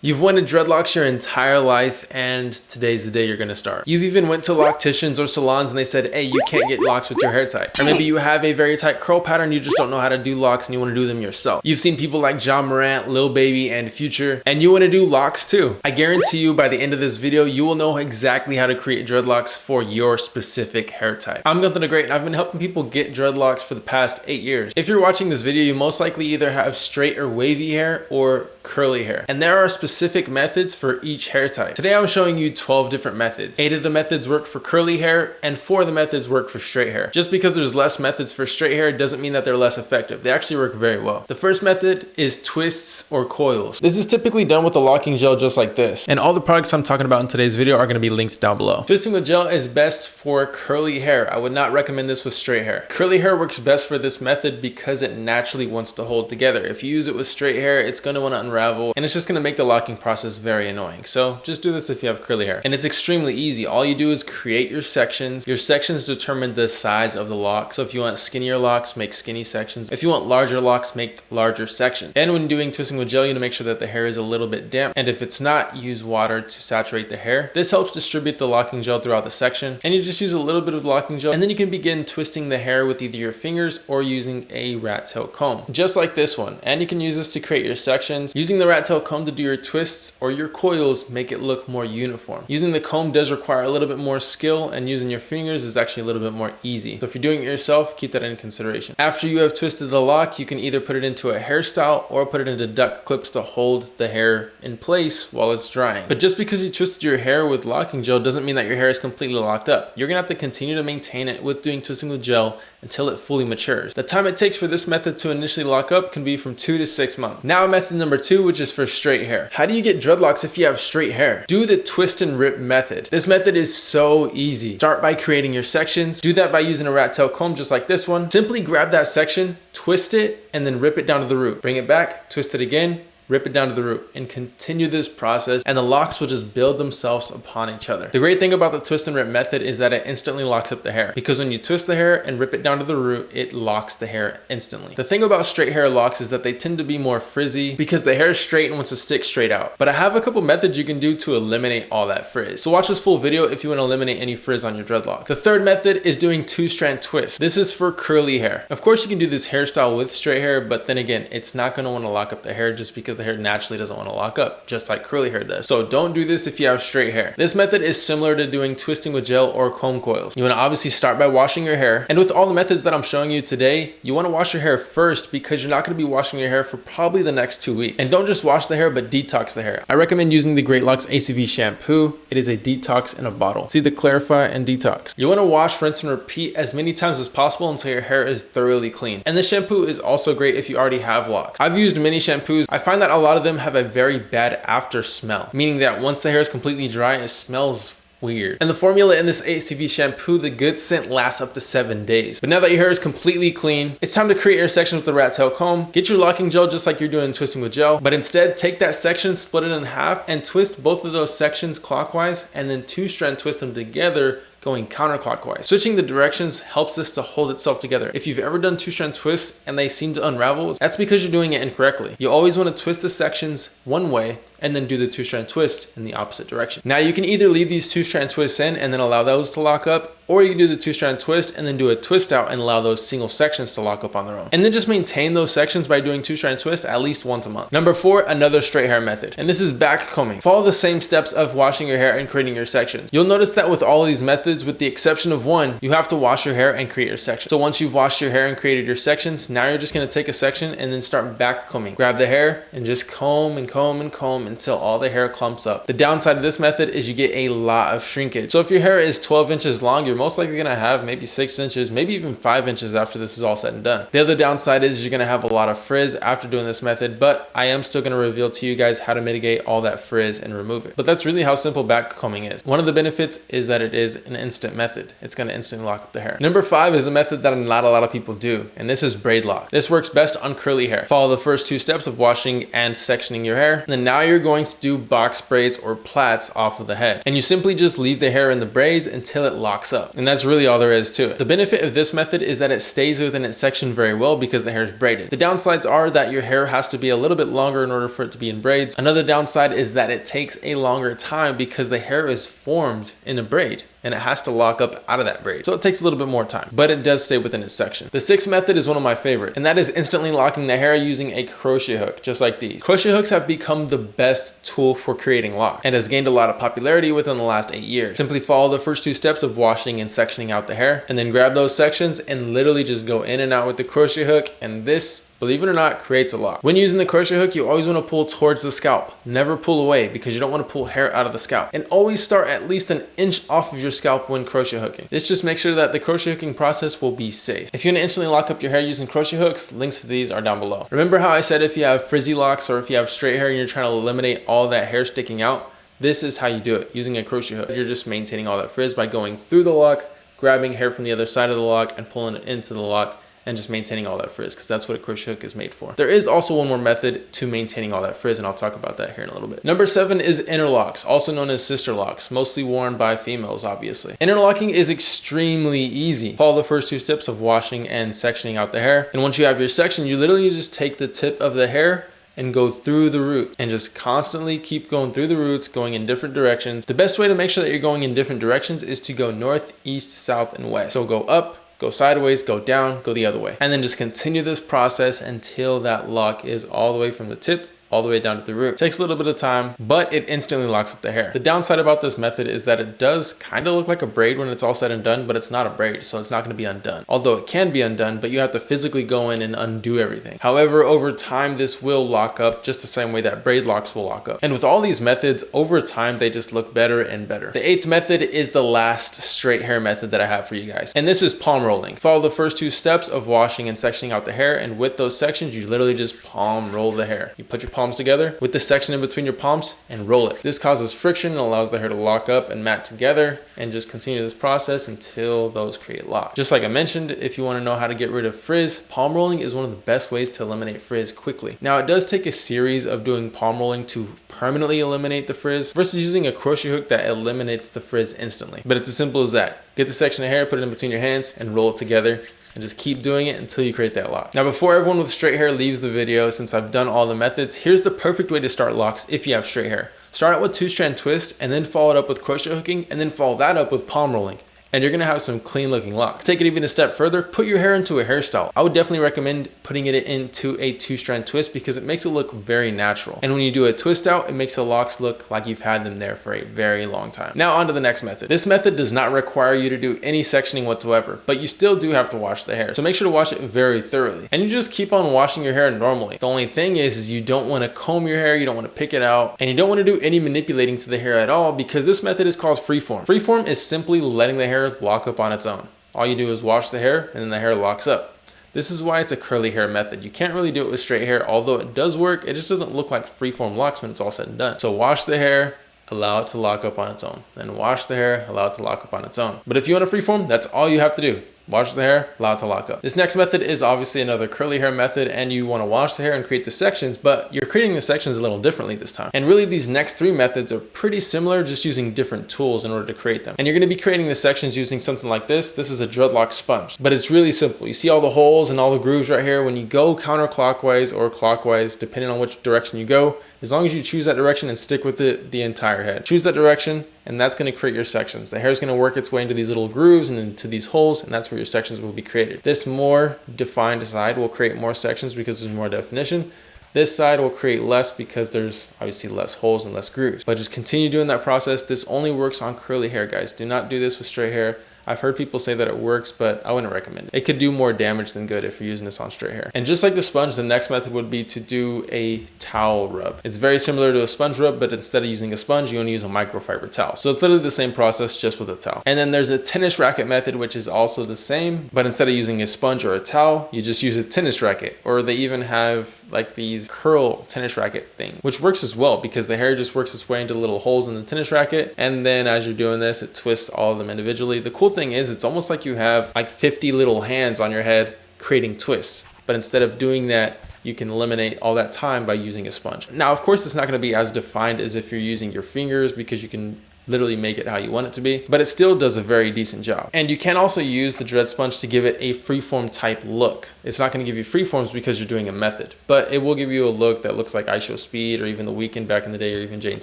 You've wanted dreadlocks your entire life, and today's the day you're gonna start. You've even went to locticians or salons and they said, hey, you can't get locks with your hair tight. Or maybe you have a very tight curl pattern, you just don't know how to do locks and you wanna do them yourself. You've seen people like John Morant, Lil Baby, and Future, and you wanna do locks too. I guarantee you by the end of this video, you will know exactly how to create dreadlocks for your specific hair type. I'm Gunther the Great, and I've been helping people get dreadlocks for the past 8 years. If you're watching this video, you most likely either have straight or wavy hair or curly hair. And there are specific methods for each hair type. Today I'm showing you 12 different methods. 8 of the methods work for curly hair and 4 of the methods work for straight hair. Just because there's less methods for straight hair doesn't mean that they're less effective. They actually work very well. The first method is twists or coils. This is typically done with a locking gel just like this. And all the products I'm talking about in today's video are going to be linked down below. Twisting with gel is best for curly hair. I would not recommend this with straight hair. Curly hair works best for this method because it naturally wants to hold together. If you use it with straight hair, it's going to want to unravel and it's just going to make the locking process very annoying. So just do this if you have curly hair. And it's extremely easy. All you do is create your sections. Your sections determine the size of the lock. So if you want skinnier locks, make skinny sections. If you want larger locks, make larger sections. And when doing twisting with gel, you need to make sure that the hair is a little bit damp. And if it's not, use water to saturate the hair. This helps distribute the locking gel throughout the section. And you just use a little bit of locking gel. And then you can begin twisting the hair with either your fingers or using a rat tail comb. Just like this one. And you can use this to create your sections. Using the rat tail comb to do your twists or your coils make it look more uniform. Using the comb does require a little bit more skill, and using your fingers is actually a little bit more easy. So if you're doing it yourself, keep that in consideration. After you have twisted the lock, you can either put it into a hairstyle or put it into duck clips to hold the hair in place while it's drying. But just because you twisted your hair with locking gel doesn't mean that your hair is completely locked up. You're gonna have to continue to maintain it with doing twisting with gel until it fully matures. The time it takes for this method to initially lock up can be from 2 to 6 months. Now method number 2, which is for straight hair. How do you get dreadlocks if you have straight hair? Do the twist and rip method. This method is so easy. Start by creating your sections. Do that by using a rat tail comb just like this one. Simply grab that section, twist it, and then rip it down to the root. Bring it back, twist it again, rip it down to the root, and continue this process, and the locks will just build themselves upon each other. The great thing about the twist and rip method is that it instantly locks up the hair, because when you twist the hair and rip it down to the root, it locks the hair instantly. The thing about straight hair locks is that they tend to be more frizzy because the hair is straight and wants to stick straight out. But I have a couple methods you can do to eliminate all that frizz. So watch this full video if you want to eliminate any frizz on your dreadlock. The third method is doing 2-strand twists. This is for curly hair. Of course you can do this hairstyle with straight hair, but then again, it's not going to want to lock up the hair just because the hair naturally doesn't want to lock up, just like curly hair does. So don't do this if you have straight hair. This method is similar to doing twisting with gel or comb coils. You want to obviously start by washing your hair. And with all the methods that I'm showing you today, you want to wash your hair first because you're not going to be washing your hair for probably the next 2 weeks. And don't just wash the hair, but detox the hair. I recommend using the Dreadlocks ACV shampoo. It is a detox in a bottle. See the clarify and detox. You want to wash, rinse, and repeat as many times as possible until your hair is thoroughly clean. And the shampoo is also great if you already have locks. I've used many shampoos. I find that a lot of them have a very bad after smell, meaning that once the hair is completely dry, it smells weird. And the formula in this ACV shampoo, the good scent lasts up to 7 days. But now that your hair is completely clean, it's time to create your section with the rat tail comb. Get your locking gel just like you're doing twisting with gel, but instead take that section, split it in half, and twist both of those sections clockwise, and then 2-strand twist them together going counterclockwise. Switching the directions helps this to hold itself together. If you've ever done 2-strand twists and they seem to unravel, that's because you're doing it incorrectly. You always want to twist the sections one way and then do the 2-strand twist in the opposite direction. Now you can either leave these 2-strand twists in and then allow those to lock up, or you can do the 2-strand twist and then do a twist out and allow those single sections to lock up on their own. And then just maintain those sections by doing 2-strand twists at least once a month. Number 4, another straight hair method. And this is back combing. Follow the same steps of washing your hair and creating your sections. You'll notice that with all of these methods, with the exception of one, you have to wash your hair and create your section. So once you've washed your hair and created your sections, now you're just gonna take a section and then start back combing. Grab the hair and just comb and comb and comb until all the hair clumps up. The downside of this method is you get a lot of shrinkage. So if your hair is 12 inches long, you're most likely gonna have maybe 6 inches, maybe even 5 inches after this is all said and done. The other downside is you're gonna have a lot of frizz after doing this method, but I am still gonna reveal to you guys how to mitigate all that frizz and remove it. But that's really how simple back combing is. One of the benefits is that it is an instant method. It's gonna instantly lock up the hair. Number 5 is a method that not a lot of people do, and this is braid lock. This works best on curly hair. Follow the first 2 steps of washing and sectioning your hair, and then now you're you're going to do box braids or plaits off of the head. And you simply just leave the hair in the braids until it locks up. And that's really all there is to it. The benefit of this method is that it stays within its section very well because the hair is braided. The downsides are that your hair has to be a little bit longer in order for it to be in braids. Another downside is that it takes a longer time because the hair is formed in a braid and it has to lock up out of that braid. So it takes a little bit more time, but it does stay within its section. The sixth method is one of my favorites, and that is instantly locking the hair using a crochet hook, just like these. Crochet hooks have become the best tool for creating lock and has gained a lot of popularity within the last 8 years. Simply follow the first 2 steps of washing and sectioning out the hair, and then grab those sections and literally just go in and out with the crochet hook, and this, believe it or not, creates a lock. When using the crochet hook, you always want to pull towards the scalp. Never pull away because you don't want to pull hair out of the scalp. And always start at least an inch off of your scalp when crochet hooking. This just makes sure that the crochet hooking process will be safe. If you want to instantly lock up your hair using crochet hooks, links to these are down below. Remember how I said if you have frizzy locks or if you have straight hair and you're trying to eliminate all that hair sticking out, this is how you do it, using a crochet hook. You're just maintaining all that frizz by going through the lock, grabbing hair from the other side of the lock and pulling it into the lock, and just maintaining all that frizz, because that's what a crochet hook is made for. There is also one more method to maintaining all that frizz, and I'll talk about that here in a little bit. Number 7 is interlocks, also known as sister locks, mostly worn by females, obviously. Interlocking is extremely easy. Follow the first 2 steps of washing and sectioning out the hair, and once you have your section, you literally just take the tip of the hair and go through the roots and just constantly keep going through the roots, going in different directions. The best way to make sure that you're going in different directions is to go north, east, south, and west. So go up, go sideways, go down, go the other way. And then just continue this process until that lock is all the way from the tip all the way down to the root. It takes a little bit of time, but it instantly locks up the hair. The downside about this method is that it does kind of look like a braid when it's all said and done, but it's not a braid, so it's not going to be undone. Although it can be undone, but you have to physically go in and undo everything. However, over time, this will lock up just the same way that braid locks will lock up. And with all these methods, over time, they just look better and better. The 8th method is the last straight hair method that I have for you guys. And this is palm rolling. Follow the first 2 steps of washing and sectioning out the hair, and with those sections, you literally just palm roll the hair. You put your palms together with the section in between your palms and roll it. This causes friction and allows the hair to lock up and mat together, and just continue this process until those create lock. Just like I mentioned, if you want to know how to get rid of frizz, palm rolling is one of the best ways to eliminate frizz quickly. Now, it does take a series of doing palm rolling to permanently eliminate the frizz versus using a crochet hook that eliminates the frizz instantly. But it's as simple as that. Get the section of hair, put it in between your hands, and roll it together. And just keep doing it until you create that lock. Now, before everyone with straight hair leaves the video, since I've done all the methods, here's the perfect way to start locks if you have straight hair. Start out with 2-strand twist, and then follow it up with crochet hooking, and then follow that up with palm rolling. And you're gonna have some clean looking locks. Take it even a step further, put your hair into a hairstyle. I would definitely recommend putting it into a 2-strand twist because it makes it look very natural. And when you do a twist out, it makes the locks look like you've had them there for a very long time. Now on to the next method. This method does not require you to do any sectioning whatsoever, but you still do have to wash the hair. So make sure to wash it very thoroughly. And you just keep on washing your hair normally. The only thing is you don't wanna comb your hair, you don't wanna pick it out, and you don't wanna do any manipulating to the hair at all because this method is called freeform. Freeform is simply letting the hair lock up on its own. All you do is wash the hair and then the hair locks up. This is why it's a curly hair method. You can't really do it with straight hair, although it does work. It just doesn't look like freeform locks when it's all said and done. So wash the hair, allow it to lock up on its own. Then wash the hair, allow it to lock up on its own. But if you want a freeform, that's all you have to do. Wash the hair, allow it to lock up. This next method is obviously another curly hair method, and you want to wash the hair and create the sections, but you're creating the sections a little differently this time. And really these next 3 methods are pretty similar, just using different tools in order to create them. And you're going to be creating the sections using something like this. This is a dreadlock sponge, but it's really simple. You see all the holes and all the grooves right here. When you go counterclockwise or clockwise, depending on which direction you go, as long as you choose that direction and stick with it the entire head. Choose that direction, and that's going to create your sections. The hair is going to work its way into these little grooves and into these holes, and that's where your sections will be created. This more defined side will create more sections because there's more definition. This side will create less because there's obviously less holes and less grooves. But just continue doing that process. This only works on curly hair, guys. Do not do this with straight hair. I've heard people say that it works, but I wouldn't recommend it. It could do more damage than good if you're using this on straight hair. And just like the sponge, the next method would be to do a towel rub. It's very similar to a sponge rub, but instead of using a sponge, you want to use a microfiber towel. So it's literally the same process, just with a towel. And then there's a tennis racket method, which is also the same, but instead of using a sponge or a towel, you just use a tennis racket. Or they even have like these curl tennis racket thing, which works as well because the hair just works its way into little holes in the tennis racket. And then as you're doing this, it twists all of them individually. The cool thing is it's almost like you have like 50 little hands on your head creating twists, but instead of doing that you can eliminate all that time by using a sponge. Now, of course, it's not going to be as defined as if you're using your fingers, because you can literally make it how you want it to be, but it still does a very decent job. And you can also use the dread sponge to give it a freeform type look. It's not going to give you freeforms because you're doing a method, but it will give you a look that looks like I Show Speed or even The Weeknd back in the day, or even Jaden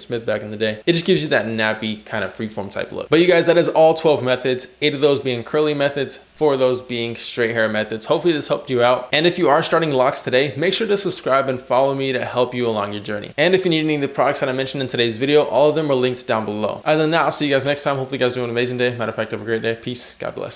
Smith back in the day. It just gives you that nappy kind of freeform type look. But you guys, that is all 12 methods, 8 of those being curly methods, 4 of those being straight hair methods. Hopefully this helped you out. And if you are starting locks today, make sure to subscribe and follow me to help you along your journey. And if you need any of the products that I mentioned in today's video, all of them are linked down below. Other than that, I'll see you guys next time. Hopefully you guys do an amazing day. Matter of fact, have a great day. Peace. God bless.